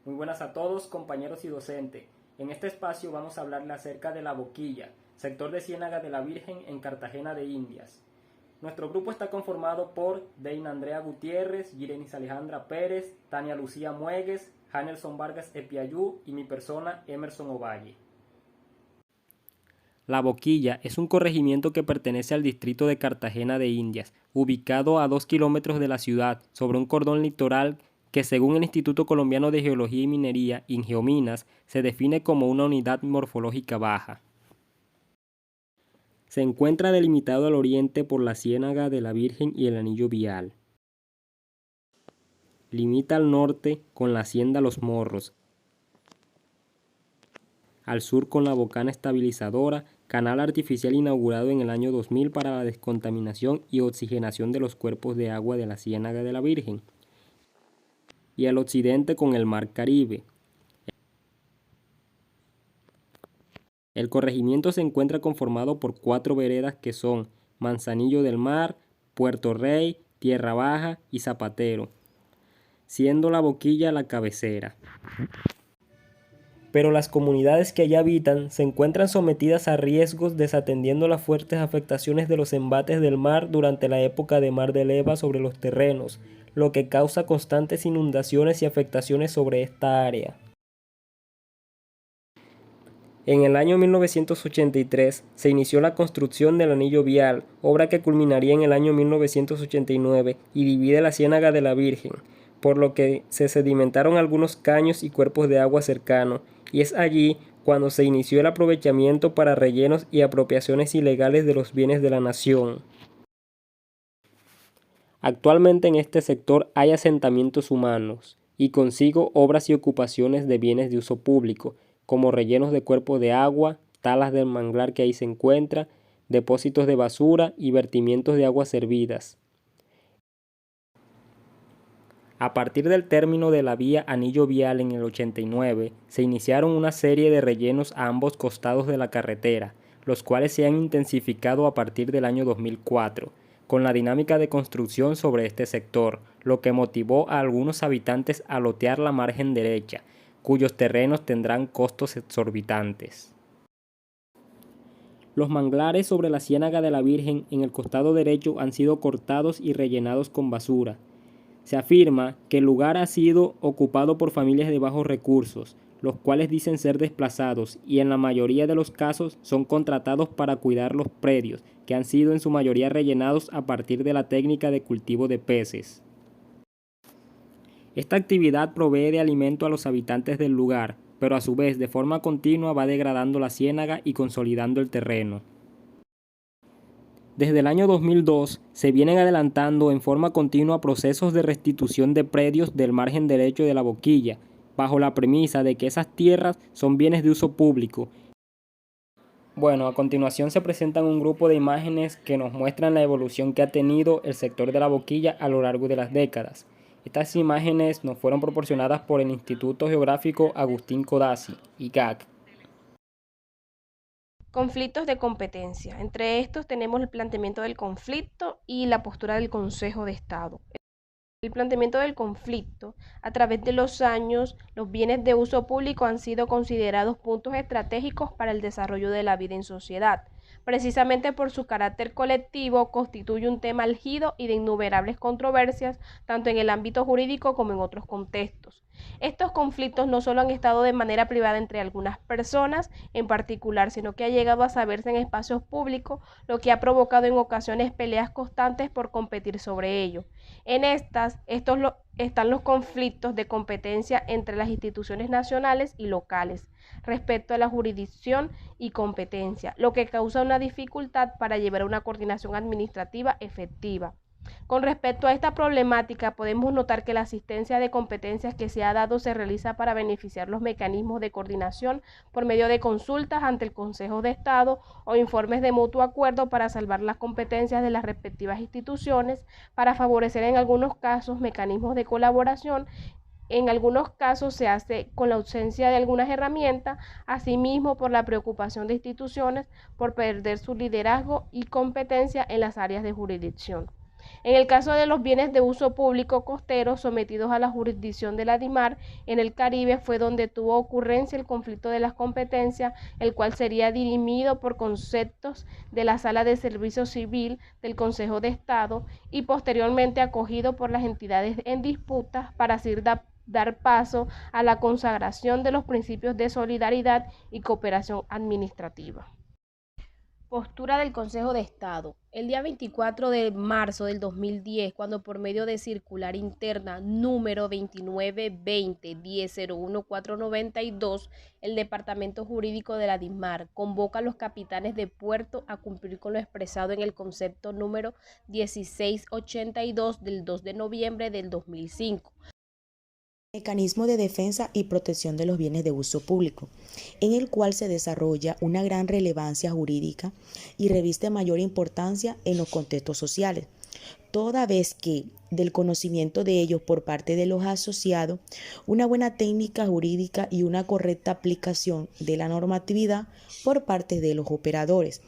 Muy buenas a todos, compañeros y docentes. En este espacio vamos a hablarle acerca de La Boquilla, sector de Ciénaga de la Virgen en Cartagena de Indias. Nuestro grupo está conformado por Deina Andrea Gutiérrez, Girenis Alejandra Pérez, Tania Lucía Muegues, Hanelson Vargas Epiayú y mi persona Emerson Ovalle. La Boquilla es un corregimiento que pertenece al distrito de Cartagena de Indias, ubicado a 2 kilómetros de la ciudad, sobre un cordón litoral que según el Instituto Colombiano de Geología y Minería, Ingeominas, se define como una unidad morfológica baja. Se encuentra delimitado al oriente por la Ciénaga de la Virgen y el Anillo Vial. Limita al norte con la Hacienda Los Morros, al sur con la Bocana Estabilizadora, canal artificial inaugurado en el año 2000 para la descontaminación y oxigenación de los cuerpos de agua de la Ciénaga de la Virgen, y al occidente con el Mar Caribe. El corregimiento se encuentra conformado por 4 veredas que son Manzanillo del Mar, Puerto Rey, Tierra Baja y Zapatero, siendo La Boquilla la cabecera. Pero las comunidades que allá habitan se encuentran sometidas a riesgos desatendiendo las fuertes afectaciones de los embates del mar durante la época de mar de leva sobre los terrenos, lo que causa constantes inundaciones y afectaciones sobre esta área. En el año 1983 se inició la construcción del Anillo Vial, obra que culminaría en el año 1989 y divide la Ciénaga de la Virgen, por lo que se sedimentaron algunos caños y cuerpos de agua cercanos, y es allí cuando se inició el aprovechamiento para rellenos y apropiaciones ilegales de los bienes de la nación. Actualmente en este sector hay asentamientos humanos, y consigo obras y ocupaciones de bienes de uso público, como rellenos de cuerpos de agua, talas del manglar que ahí se encuentra, depósitos de basura y vertimientos de aguas servidas. A partir del término de la vía Anillo Vial en el 89, se iniciaron una serie de rellenos a ambos costados de la carretera, los cuales se han intensificado a partir del año 2004, con la dinámica de construcción sobre este sector, lo que motivó a algunos habitantes a lotear la margen derecha, cuyos terrenos tendrán costos exorbitantes. Los manglares sobre la Ciénaga de la Virgen en el costado derecho han sido cortados y rellenados con basura. Se afirma que el lugar ha sido ocupado por familias de bajos recursos, los cuales dicen ser desplazados y en la mayoría de los casos son contratados para cuidar los predios, que han sido en su mayoría rellenados a partir de la técnica de cultivo de peces. Esta actividad provee de alimento a los habitantes del lugar, pero a su vez de forma continua va degradando la ciénaga y consolidando el terreno. Desde el año 2002 se vienen adelantando en forma continua procesos de restitución de predios del margen derecho de la Boquilla, bajo la premisa de que esas tierras son bienes de uso público. Bueno, a continuación se presentan un grupo de imágenes que nos muestran la evolución que ha tenido el sector de la Boquilla a lo largo de las décadas. Estas imágenes nos fueron proporcionadas por el Instituto Geográfico Agustín Codazzi, IGAC. Conflictos de competencia. Entre estos tenemos el planteamiento del conflicto y la postura del Consejo de Estado. El planteamiento del conflicto. A través de los años, los bienes de uso público han sido considerados puntos estratégicos para el desarrollo de la vida en sociedad. Precisamente por su carácter colectivo, constituye un tema álgido y de innumerables controversias, tanto en el ámbito jurídico como en otros contextos. Estos conflictos no solo han estado de manera privada entre algunas personas en particular, sino que ha llegado a saberse en espacios públicos, lo que ha provocado en ocasiones peleas constantes por competir sobre ello. En estas, están los conflictos de competencia entre las instituciones nacionales y locales respecto a la jurisdicción y competencia, lo que causa una dificultad para llevar una coordinación administrativa efectiva. Con respecto a esta problemática, podemos notar que la asistencia de competencias que se ha dado se realiza para beneficiar los mecanismos de coordinación por medio de consultas ante el Consejo de Estado o informes de mutuo acuerdo para salvar las competencias de las respectivas instituciones, para favorecer en algunos casos mecanismos de colaboración. En algunos casos se hace con la ausencia de algunas herramientas, asimismo por la preocupación de instituciones por perder su liderazgo y competencia en las áreas de jurisdicción. En el caso de los bienes de uso público costero sometidos a la jurisdicción de la DIMAR, en el Caribe fue donde tuvo ocurrencia el conflicto de las competencias, el cual sería dirimido por conceptos de la Sala de Servicio Civil del Consejo de Estado y posteriormente acogido por las entidades en disputa para así dar paso a la consagración de los principios de solidaridad y cooperación administrativa. Postura del Consejo de Estado. El día 24 de marzo del 2010, cuando por medio de circular interna número 2920-1001-492, el Departamento Jurídico de la DIMAR convoca a los capitanes de puerto a cumplir con lo expresado en el concepto número 1682 del 2 de noviembre del 2005. Mecanismo de defensa y protección de los bienes de uso público, en el cual se desarrolla una gran relevancia jurídica y reviste mayor importancia en los contextos sociales, toda vez que del conocimiento de ellos por parte de los asociados, una buena técnica jurídica y una correcta aplicación de la normatividad por parte de los operadores.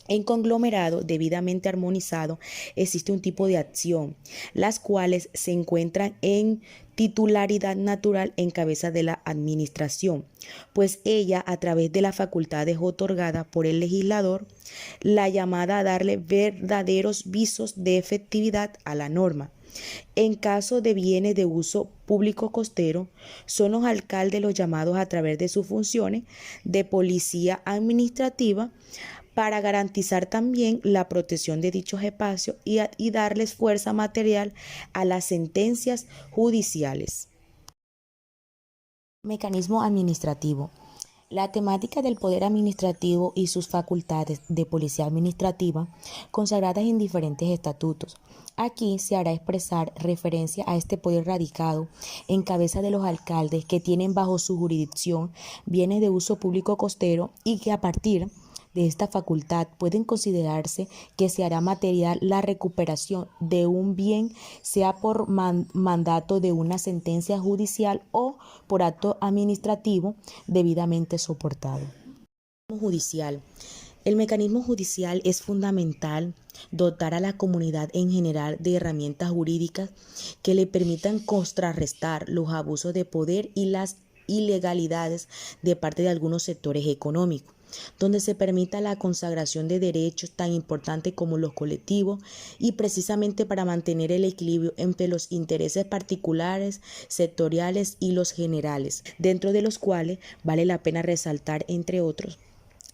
En conglomerado debidamente armonizado existe un tipo de acción, las cuales se encuentran en titularidad natural en cabeza de la administración, pues ella a través de las facultades otorgadas por el legislador, la llamada a darle verdaderos visos de efectividad a la norma. En caso de bienes de uso público costero, son los alcaldes los llamados a través de sus funciones de policía administrativa para garantizar también la protección de dichos espacios y darles fuerza material a las sentencias judiciales. Mecanismo administrativo. La temática del poder administrativo y sus facultades de policía administrativa, consagradas en diferentes estatutos. Aquí se hará expresar referencia a este poder radicado en cabeza de los alcaldes que tienen bajo su jurisdicción bienes de uso público costero y que a partir de esta facultad pueden considerarse que se hará material la recuperación de un bien, sea por mandato de una sentencia judicial o por acto administrativo debidamente soportado. Judicial. El mecanismo judicial es fundamental dotar a la comunidad en general de herramientas jurídicas que le permitan contrarrestar los abusos de poder y las ilegalidades de parte de algunos sectores económicos, donde se permita la consagración de derechos tan importantes como los colectivos y precisamente para mantener el equilibrio entre los intereses particulares, sectoriales y los generales, dentro de los cuales vale la pena resaltar, entre otros,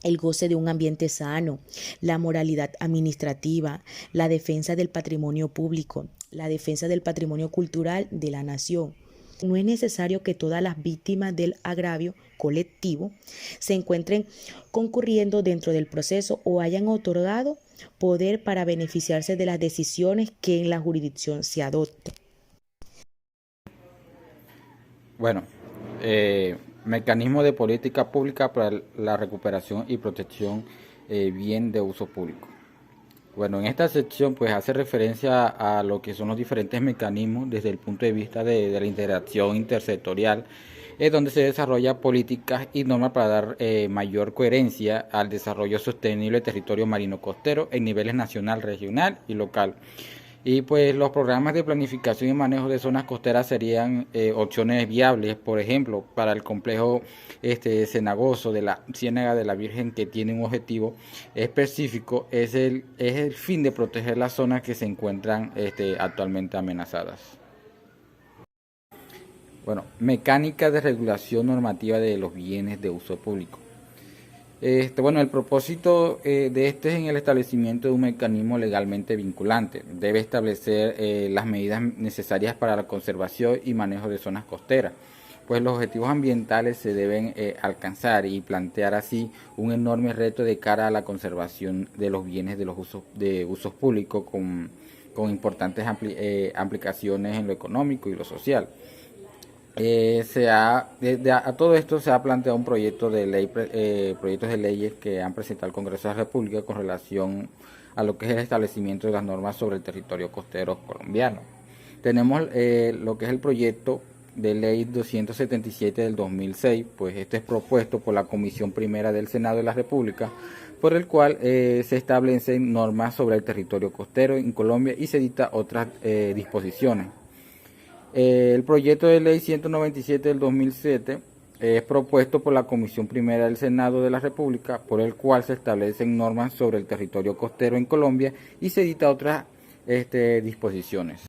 el goce de un ambiente sano, la moralidad administrativa, la defensa del patrimonio público, la defensa del patrimonio cultural de la nación. No es necesario que todas las víctimas del agravio colectivo se encuentren concurriendo dentro del proceso o hayan otorgado poder para beneficiarse de las decisiones que en la jurisdicción se adopten. Bueno, mecanismo de política pública para la recuperación y protección bien de uso público. Bueno, en esta sección pues hace referencia a lo que son los diferentes mecanismos desde el punto de vista de la integración intersectorial, donde se desarrolla políticas y normas para dar mayor coherencia al desarrollo sostenible del territorio marino costero en niveles nacional, regional y local. Y pues los programas de planificación y manejo de zonas costeras serían opciones viables, por ejemplo, para el complejo cenagoso de la Ciénaga de la Virgen, que tiene un objetivo específico, es el fin de proteger las zonas que se encuentran actualmente amenazadas. Bueno, mecánica de regulación normativa de los bienes de uso público. Bueno, el propósito de es en el establecimiento de un mecanismo legalmente vinculante. Debe establecer las medidas necesarias para la conservación y manejo de zonas costeras, pues los objetivos ambientales se deben alcanzar y plantear así un enorme reto de cara a la conservación de los bienes de los usos públicos con importantes aplicaciones en lo económico y lo social. A todo esto se ha planteado un proyecto de ley, proyectos de leyes que han presentado al Congreso de la República con relación a lo que es el establecimiento de las normas sobre el territorio costero colombiano. Tenemos lo que es el proyecto de Ley 277 del 2006, pues esto es propuesto por la Comisión Primera del Senado de la República, por el cual se establecen normas sobre el territorio costero en Colombia y se dicta otras disposiciones. El proyecto de Ley 197 del 2007 es propuesto por la Comisión Primera del Senado de la República, por el cual se establecen normas sobre el territorio costero en Colombia y se dicta otras disposiciones.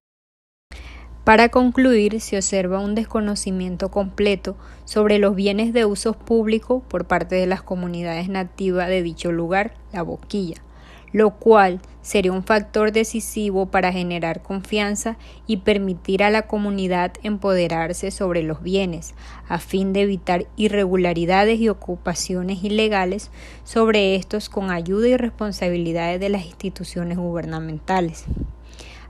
Para concluir, se observa un desconocimiento completo sobre los bienes de uso público por parte de las comunidades nativas de dicho lugar, la Boquilla, lo cual sería un factor decisivo para generar confianza y permitir a la comunidad empoderarse sobre los bienes, a fin de evitar irregularidades y ocupaciones ilegales sobre estos con ayuda y responsabilidades de las instituciones gubernamentales.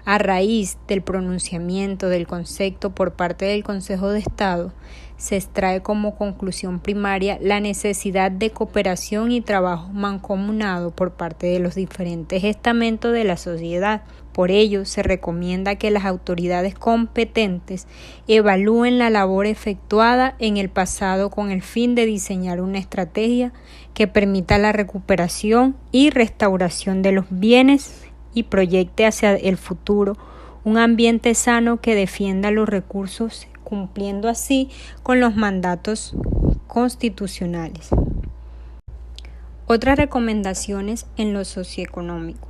A raíz del pronunciamiento del concepto por parte del Consejo de Estado, se extrae como conclusión primaria la necesidad de cooperación y trabajo mancomunado por parte de los diferentes estamentos de la sociedad. Por ello, se recomienda que las autoridades competentes evalúen la labor efectuada en el pasado con el fin de diseñar una estrategia que permita la recuperación y restauración de los bienes y proyecte hacia el futuro un ambiente sano que defienda los recursos, cumpliendo así con los mandatos constitucionales. Otras recomendaciones en lo socioeconómico.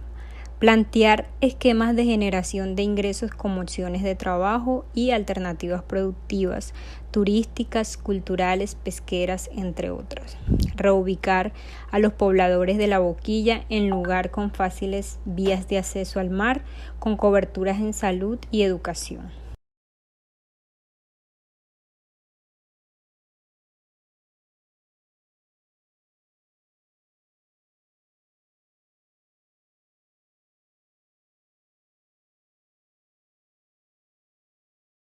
Plantear esquemas de generación de ingresos como opciones de trabajo y alternativas productivas, turísticas, culturales, pesqueras, entre otras. Reubicar a los pobladores de la Boquilla en lugar con fáciles vías de acceso al mar, con coberturas en salud y educación.